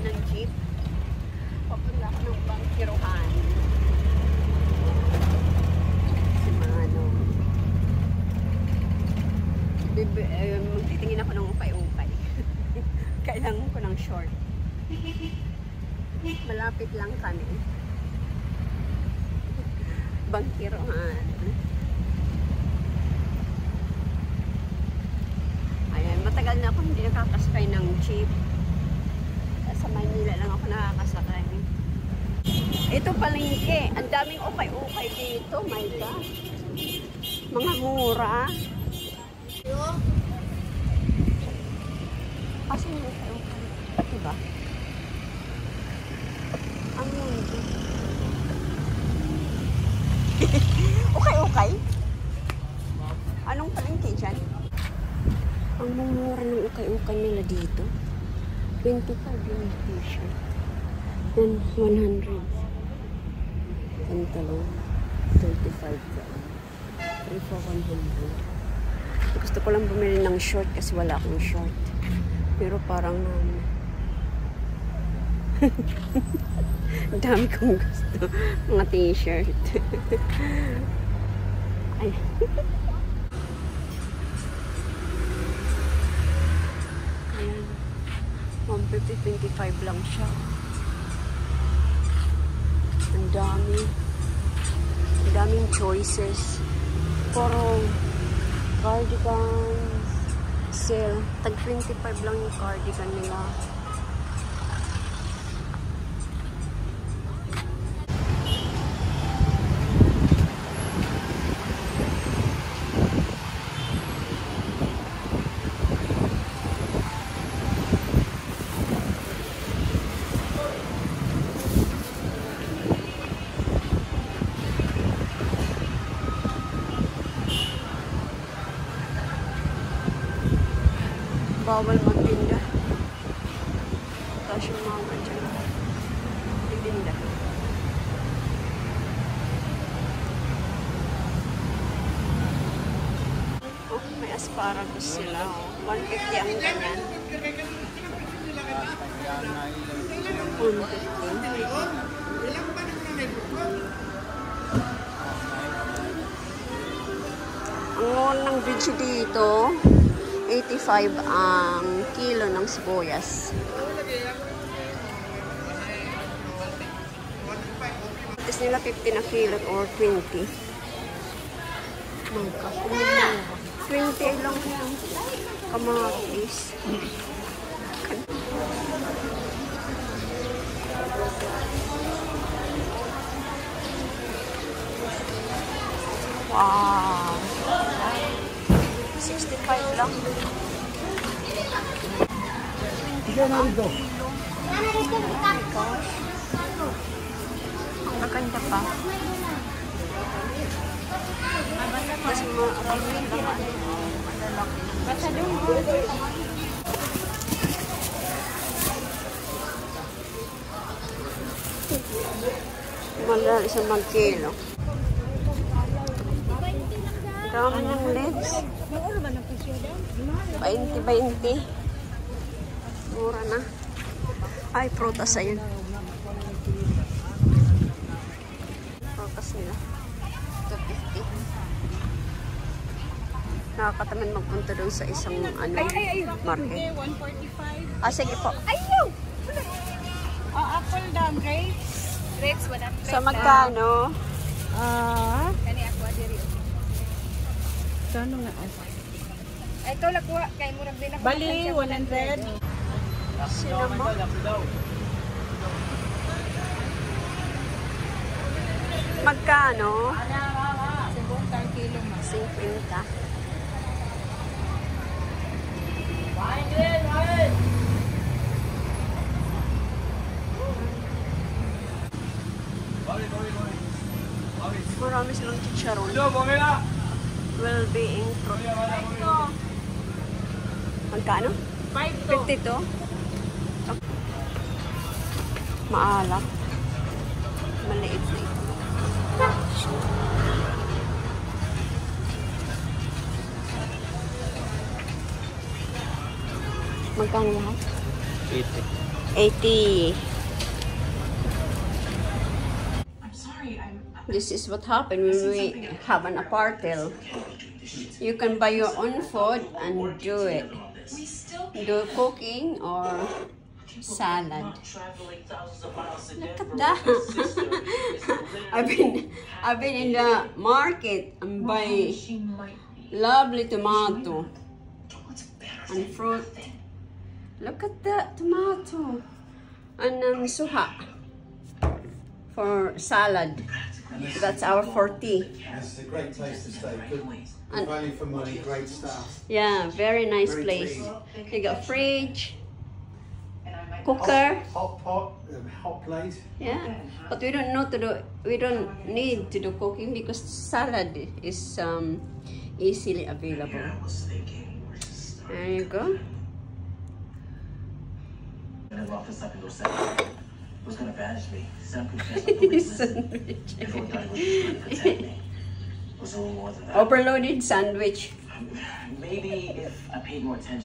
ng jeep. Papunta ako ng Bangkirohan. Si Mano. Magtitingin ako ng ukay-ukay. Kailangan ko ng short. Malapit lang kami. Bangkirohan. Ayan, matagal na ako hindi nakakasakay ng jeep. Sa Manila lang ako nakakasakay. Ito palengke. Ang daming ukay-ukay dito. My God. Mga mura. Kasi yung ukay-ukay. Diba? Ang mundo. Ukay-ukay? Anong palengke dyan? Ang mumura ng ukay-ukay nila dito. 25 yung t-shirt. Then 100. Pantalon. 35 ka. 3 for 100. Gusto ko lang bumili ng short kasi wala akong short. Pero parang dami kong gusto. Mga t-shirt. Ay. Ayan. 150-25 lang siya. Ang dami. Ang daming choices. Puro cardigans. Sale. Tag 25 lang yung cardigan nila. Bawal magtinda. Tapos yung mga dyan. Titinda. Oh, may asparagus sila. Oh. 150 ang ganyan. 150. Ang unang video dito, 85 ang kilo ng sibuyas. Tapos nila 50 na kilo or 20. My gosh, 20 lang yan. Kamatis. Wow. 65 lang. Ang maganda pa. Mas maraming naman. Malala sa mag-kilo. Dami ng legs. 20-20. Mura na. Ay, prutas ayun. Prutas nila. 250. Nakakataman magpunta doon sa isang market. 145. Ah, sige po. Ayaw! Apple down, grapes. Grapes, 100. So, magkano? Kani ako adiri. Kano nga? Ay, ito lakuha. Kaya murag din ako. Bali, 100. Sino mo? Magkano? 50 kilo mas. 50. Marami silang chicharon. Well-being fruit. Magkano? 52. Maalat. Maliit na ito. Magkano lahat? 80. 80. I'm sorry, This is what happened when we have an apartment. You can buy your own food and do it. we still Do cooking or salad. traveling thousands of miles to Look Denver at that. with my sister is literally I've been in the market and buy she might be. lovely tomato What's better and fruit. Look at that tomato and suha for salad. That's our 40. It's a great place to stay. Good And- value for money, great staff. Yeah, very nice Very place. clean. You got fridge, cooker. Hot pot, hot plate. Yeah, but we don't know to do. We don't need to do cooking because salad is easily available. I was thinking we're just There you go. gonna lock us up and go separate. Who's gonna banish me? Sam confessed to police. Sandwich. Everyone thought he was just trying to protect me. It was a little more than that. Overloaded sandwich. Maybe if I paid more attention.